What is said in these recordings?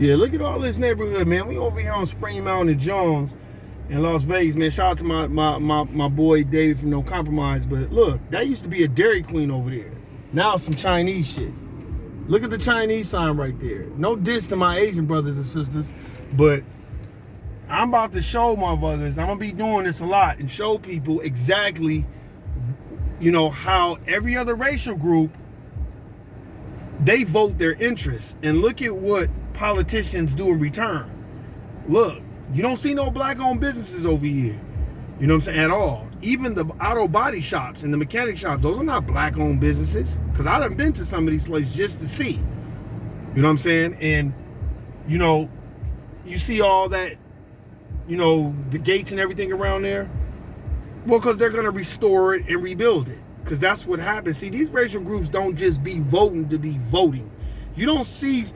Yeah, look at all this neighborhood, man. We over here on Spring Mountain and Jones in Las Vegas, man. Shout out to my boy David from No Compromise. But look, that used to be a Dairy Queen over there. Now it's some Chinese shit. Look at the Chinese sign right there. No diss to my Asian brothers and sisters, but I'm about to show motherfuckers, I'm gonna be doing this a lot and show people exactly, you know, how every other racial group, they vote their interests. And look at what politicians do in return. Look, you don't see no black-owned businesses over here. You know what I'm saying? At all. Even the auto body shops and the mechanic shops, those are not black-owned businesses. Because I done been to some of these places just to see. You know what I'm saying? And, you know, you see all that, you know, the gates and everything around there. Well, because they're going to restore it and rebuild it. Because that's what happens. See, these racial groups don't just be voting to be voting. You don't see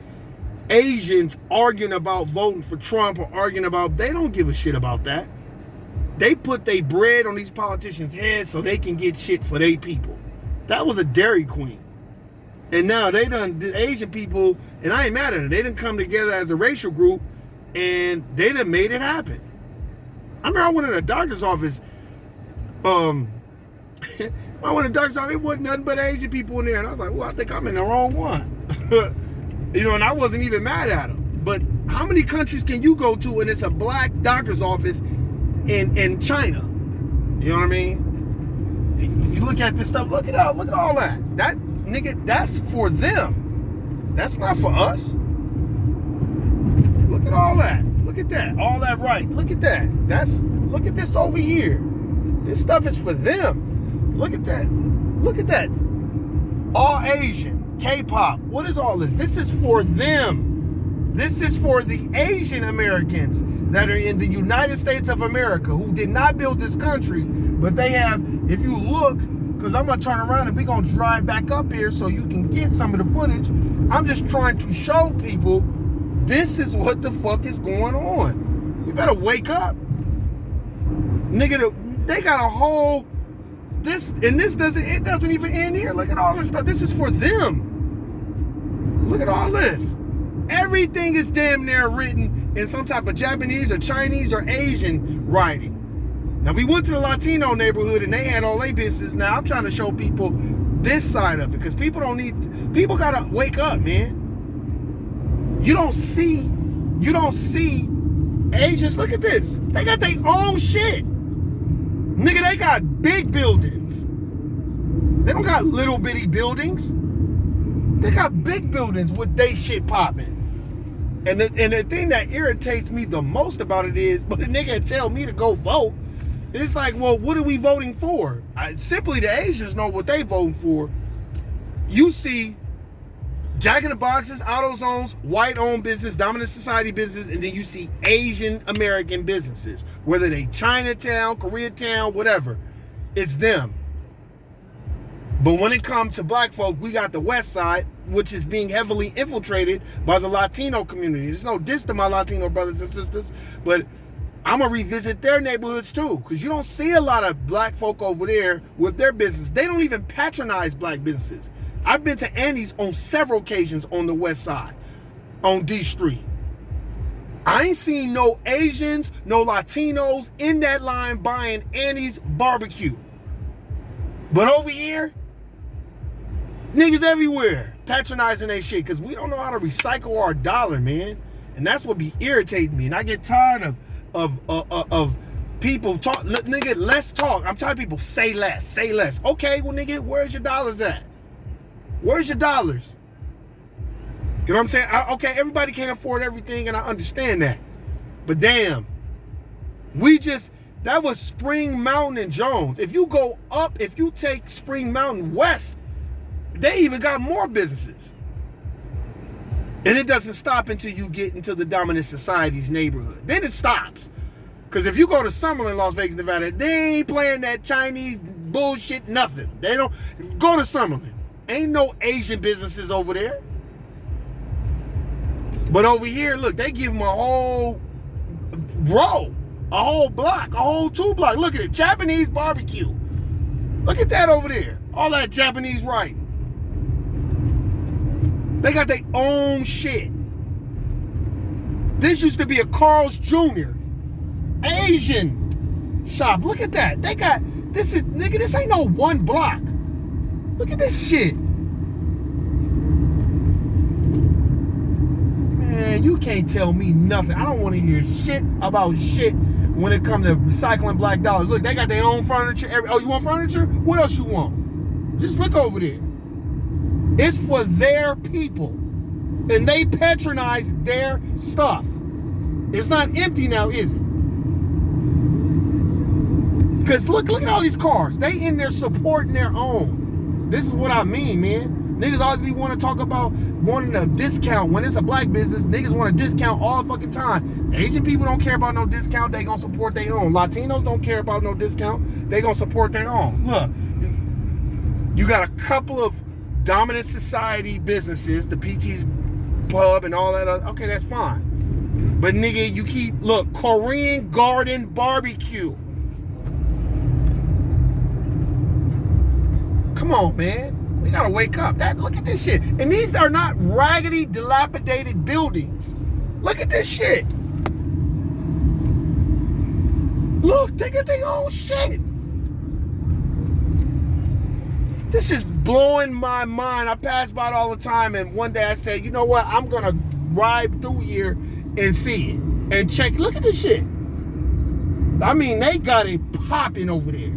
Asians arguing about voting for Trump or arguing about, they don't give a shit about that. They put their bread on these politicians' heads so they can get shit for their people. That was a Dairy Queen. And now they done, the Asian people, and I ain't mad at it, they done come together as a racial group and they done made it happen. I remember I went in a doctor's office, I went to the doctor's office, it wasn't nothing but Asian people in there. And I was like, well, I think I'm in the wrong one. You know, and I wasn't even mad at them. But how many countries can you go to and it's a black doctor's office in China? You know what I mean? You look at this stuff, look at all that. That, nigga, that's for them. That's not for us. Look at all that. Look at that. All that right. Look at that. Look at this over here. This stuff is for them. Look at that. Look at that. All Asian, K-pop. What is all this? This is for them. This is for the Asian Americans that are in the United States of America who did not build this country, but they have, if you look, because I'm going to turn around and we're going to drive back up here so you can get some of the footage. I'm just trying to show people this is what the fuck is going on. You better wake up. Nigga, they got a whole, it doesn't even end here. Look at all this stuff. This is for them. Look at all this. Everything is damn near written in some type of Japanese or Chinese or Asian writing. Now, we went to the Latino neighborhood and they had all their business. Now, I'm trying to show people this side of it because people got to wake up, man. You don't see Asians. Look at this. They got their own shit. Nigga, they got big buildings. They don't got little bitty buildings. They got big buildings with they shit popping. And the thing that irritates me the most about it is, but the nigga tell me to go vote. It's like, well, what are we voting for? Simply the Asians know what they voting for. You see Jack in the Boxes, AutoZones, white-owned business, dominant society business, and then you see Asian American businesses, whether they Chinatown, Koreatown, whatever. It's them. But when it comes to black folk, we got the West Side, which is being heavily infiltrated by the Latino community. There's no diss to my Latino brothers and sisters, but I'm going to revisit their neighborhoods too, because you don't see a lot of black folk over there with their business. They don't even patronize black businesses. I've been to Annie's on several occasions on the West Side, on D Street. I ain't seen no Asians, no Latinos in that line buying Annie's barbecue. But over here, niggas everywhere patronizing that shit because we don't know how to recycle our dollar, man. And that's what be irritating me. And I get tired of people talk, nigga, let's talk. I'm tired of people say less, say less. Okay, well, nigga, where's your dollars at? Where's your dollars? You know what I'm saying? Okay, everybody can't afford everything, and I understand that. But damn, that was Spring Mountain and Jones. If you go up, if you take Spring Mountain west, they even got more businesses. And it doesn't stop until you get into the dominant society's neighborhood. Then it stops. Because if you go to Summerlin, Las Vegas, Nevada, they ain't playing that Chinese bullshit, nothing. They don't. Go to Summerlin. Ain't no Asian businesses over there. But over here, look, they give them a whole row, a whole block, a whole 2 block. Look at it, Japanese barbecue. Look at that over there. All that Japanese writing. They got their own shit. This used to be a Carl's Jr. Asian shop. Look at that. They got, this is, nigga, this ain't no one block. Look at this shit. Man, you can't tell me nothing. I don't want to hear shit about shit when it comes to recycling black dollars. Look, they got their own furniture. Oh, you want furniture? What else you want? Just look over there. It's for their people. And they patronize their stuff. It's not empty now, is it? Because look at all these cars. They in there supporting their own. This is what I mean, man. Niggas always be want to talk about wanting a discount. When it's a black business, niggas want a discount all the fucking time. Asian people don't care about no discount. They gonna support their own. Latinos don't care about no discount. They gonna support their own. Look, you got a couple of dominant society businesses, the PT's pub and all that other, okay, that's fine. But nigga, you keep, look, Korean Garden Barbecue. Come on, man. We gotta wake up. Look at this shit. And these are not raggedy, dilapidated buildings. Look at this shit. Look, they got their own shit. This is blowing my mind. I pass by it all the time, and one day I said, you know what? I'm gonna ride through here and see it and check. Look at this shit. I mean, they got it popping over there.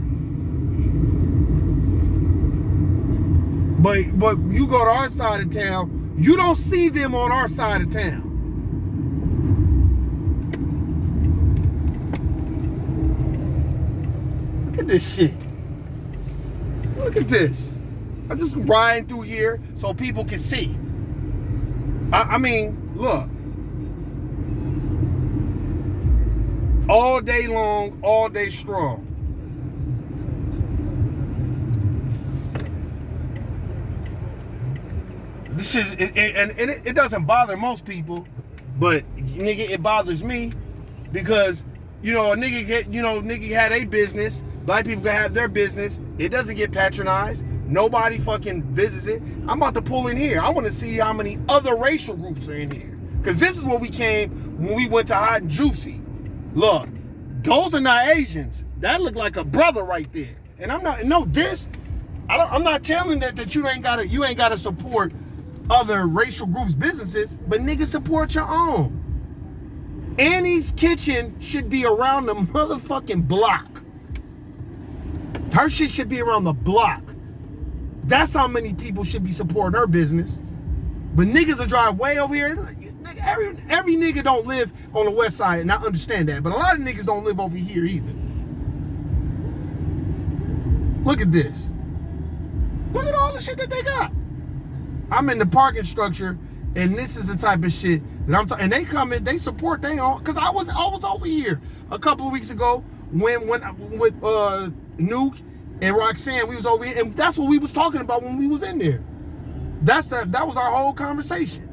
But you go to our side of town, you don't see them on our side of town. Look at this shit. Look at this. I'm just riding through here so people can see. I mean, look. All day long, all day strong. This is, it doesn't bother most people, but nigga, it bothers me because, you know, a nigga nigga had a business, black people can have their business. It doesn't get patronized. Nobody fucking visits it. I'm about to pull in here. I want to see how many other racial groups are in here. Because this is where we came when we went to Hot and Juicy. Look, those are not Asians. That look like a brother right there. And I'm not, no diss. I'm not telling that you ain't gotta support other racial groups' businesses, but niggas support your own. Annie's Kitchen should be around the motherfucking block. Her shit should be around the block. That's how many people should be supporting her business. But niggas will drive way over here. Every nigga don't live on the west side, and I understand that. But a lot of niggas don't live over here either. Look at this. Look at all the shit that they got. I'm in the parking structure, and this is the type of shit that I'm talking. And they come in, they support their own. Cause I was over here a couple of weeks ago when with Nuke and Roxanne, we was over here, and that's what we was talking about when we was in there. That was our whole conversation.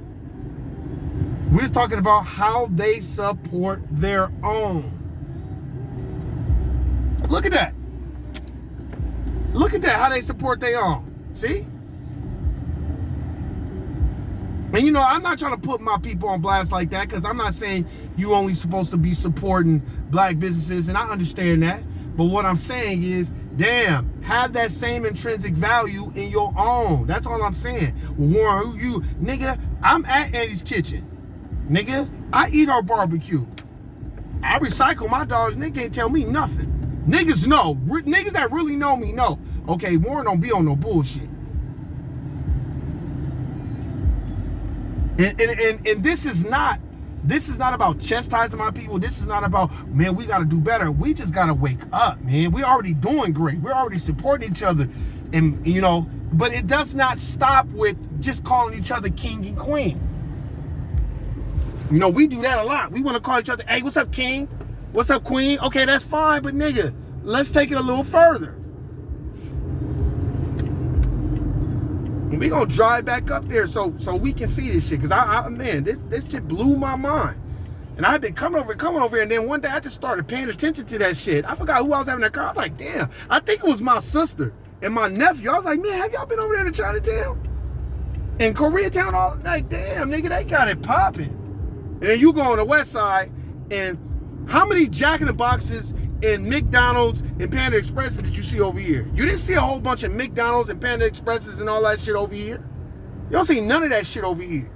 We was talking about how they support their own. Look at that. Look at that, how they support their own. See? And you know, I'm not trying to put my people on blast like that, because I'm not saying you only supposed to be supporting black businesses, and I understand that. But what I'm saying is, damn, have that same intrinsic value in your own. That's all I'm saying. Warren, who you, nigga, I'm at Annie's Kitchen. Nigga, I eat our barbecue. I recycle my dollars. Nigga can't tell me nothing. Niggas know. Niggas that really know me know. Okay, Warren don't be on no bullshit. And this is not about chastising my people. This is not about, man, we got to do better. We just got to wake up, man. We're already doing great. We're already supporting each other. And, you know, but it does not stop with just calling each other king and queen. You know, we do that a lot. We want to call each other, hey, what's up, king? What's up, queen? Okay, that's fine, but nigga, let's take it a little further. We gonna drive back up there so we can see this shit. Cause man, this shit blew my mind. And I've been coming over here, and then one day I just started paying attention to that shit. I forgot who I was having that car. I was like, damn, I think it was my sister and my nephew. I was like, man, have y'all been over there to Chinatown? In Koreatown? All like, damn, nigga, they got it popping. And then you go on the west side, and how many Jack in the Boxes and McDonald's and Panda Expresses did you see over here? You didn't see a whole bunch of McDonald's and Panda Expresses and all that shit over here. You don't see none of that shit over here.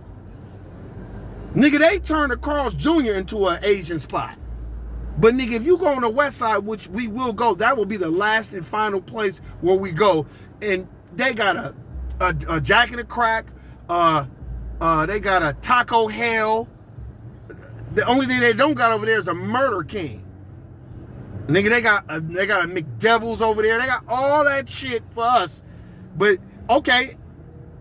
Nigga, they turned the Carl's Jr. into an Asian spot. But nigga, if you go on the west side, which we will go, that will be the last and final place where we go. And they got a Jack in the Crack, they got a Taco Hell. The only thing they don't got over there is a Murder King. Nigga, they got a McDevil's over there. They got all that shit for us. But okay,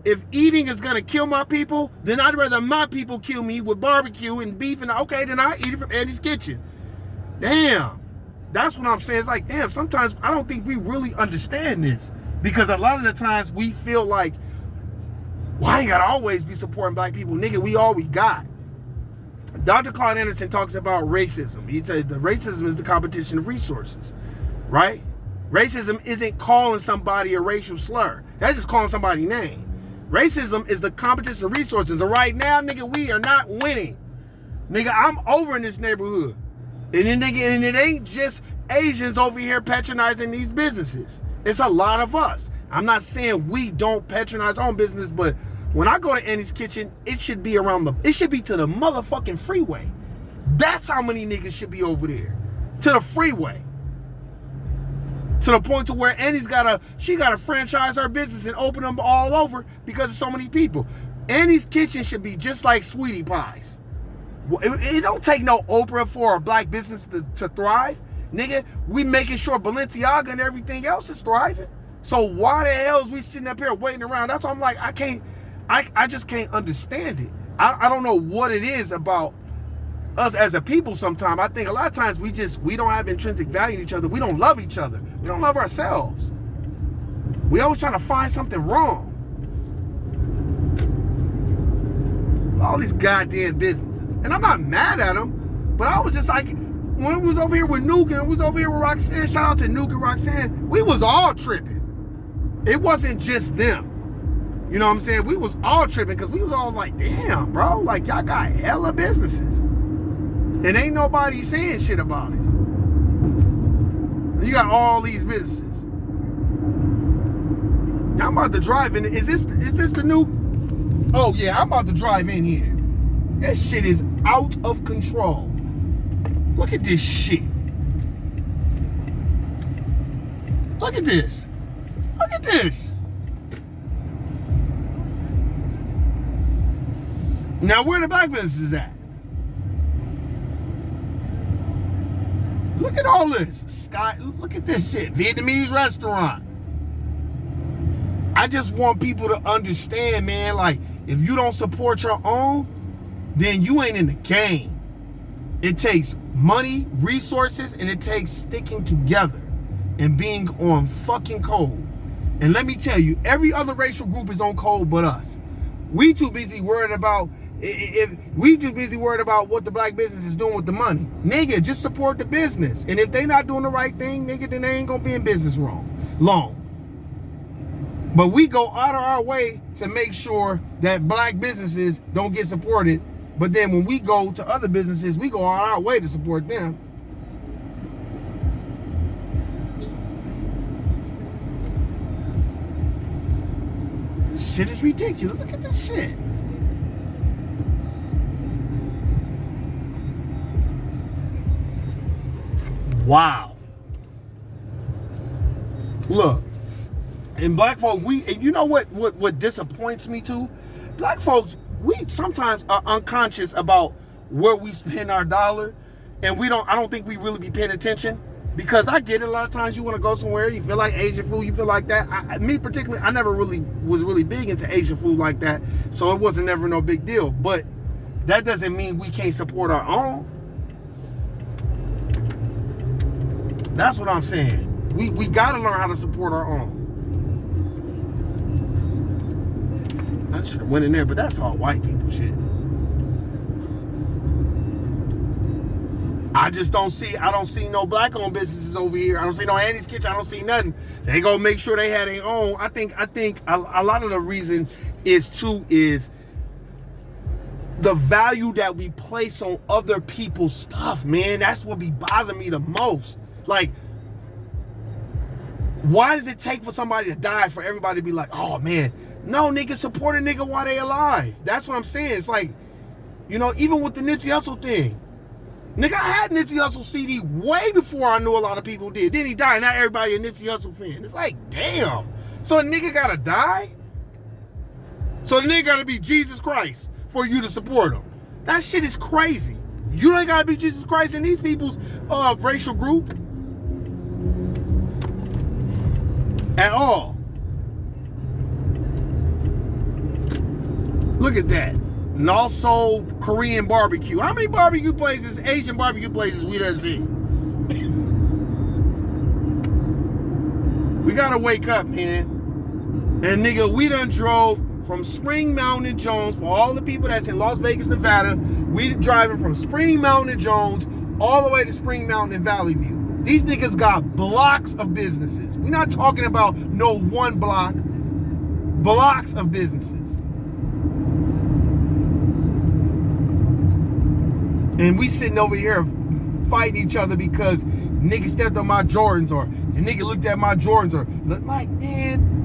if eating is gonna kill my people, then I'd rather my people kill me with barbecue and beef, and okay, then I eat it from Eddie's Kitchen. Damn, that's what I'm saying. It's like, damn, sometimes I don't think we really understand this, because a lot of the times we feel like, well, I ain't gotta always be supporting black people. Nigga, we all we got. Dr. Claude Anderson talks about racism. He says the racism is the competition of resources, right? Racism isn't calling somebody a racial slur. That's just calling somebody's name. Racism is the competition of resources. And right now, nigga, we are not winning. Nigga, I'm over in this neighborhood. And then, nigga, and it ain't just Asians over here patronizing these businesses. It's a lot of us. I'm not saying we don't patronize our own business, but when I go to Annie's Kitchen, it should be it should be to the motherfucking freeway. That's how many niggas should be over there. To the freeway. To the point to where Annie's she gotta franchise her business and open them all over because of so many people. Annie's Kitchen should be just like Sweetie Pies. It don't take no Oprah for a black business to thrive. Nigga, we making sure Balenciaga and everything else is thriving. So why the hell is we sitting up here waiting around? That's why I'm like, I just can't understand it. I don't know what it is about us as a people sometimes. I think a lot of times we don't have intrinsic value in each other. We don't love each other. We don't love ourselves. We always trying to find something wrong. All these goddamn businesses. And I'm not mad at them, but I was just like, when we was over here with Nuke and we was over here with Roxanne, shout out to Nuke and Roxanne, we was all tripping. It wasn't just them. You know what I'm saying? We was all tripping because we was all like, damn, bro, like y'all got hella businesses. And ain't nobody saying shit about it. You got all these businesses. Now I'm about to drive in. Is this the new? Oh yeah, I'm about to drive in here. This shit is out of control. Look at this shit. Look at this. Look at this. Now where the black businesses at? Look at all this. Look at this shit. Vietnamese restaurant. I just want people to understand, man, like, if you don't support your own, then you ain't in the game. It takes money, resources, and it takes sticking together and being on fucking code. And let me tell you, every other racial group is on code but us. We too busy worried about what the black business is doing with the money. Nigga, just support the business. And if they not doing the right thing, nigga, then they ain't gonna be in business long. But we go out of our way to make sure that black businesses don't get supported. But then when we go to other businesses, we go out of our way to support them. This shit is ridiculous. Look at this shit. Wow. Look. And black folks, you know what disappoints me too? Black folks, we sometimes are unconscious about where we spend our dollar, and I don't think we really be paying attention, because I get it, a lot of times you want to go somewhere, you feel like Asian food, you feel like that. Me particularly, I never really was really big into Asian food like that, so it wasn't never no big deal. But that doesn't mean we can't support our own. That's what I'm saying. We got to learn how to support our own. I should have went in there, but that's all white people shit. I don't see no black owned businesses over here. I don't see no Annie's Kitchen. I don't see nothing. They go make sure they had their own. I think a lot of the reason is the value that we place on other people's stuff, man. That's what be bothering me the most. Like, why does it take for somebody to die for everybody to be like, oh man, no, nigga, support a nigga while they alive? That's what I'm saying. It's like, you know, even with the Nipsey Hussle thing, nigga, I had Nipsey Hussle CD way before I knew a lot of people did. Then he died. Now everybody a Nipsey Hussle fan. It's like, damn. So a nigga gotta die? So the nigga gotta be Jesus Christ for you to support him. That shit is crazy. You don't gotta be Jesus Christ in these people's racial group at all. Look at that. And also Korean barbecue. How many barbecue places, Asian barbecue places we done see? We gotta wake up, man. And nigga, we done drove from Spring Mountain and Jones. For all the people that's in Las Vegas, Nevada, we driving from Spring Mountain and Jones all the way to Spring Mountain and Valley View. These niggas got blocks of businesses. We're not talking about no one block. Blocks of businesses. And we sitting over here fighting each other because nigga stepped on my Jordans, or the nigga looked at my Jordans, or look like, man,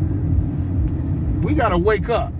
we gotta wake up.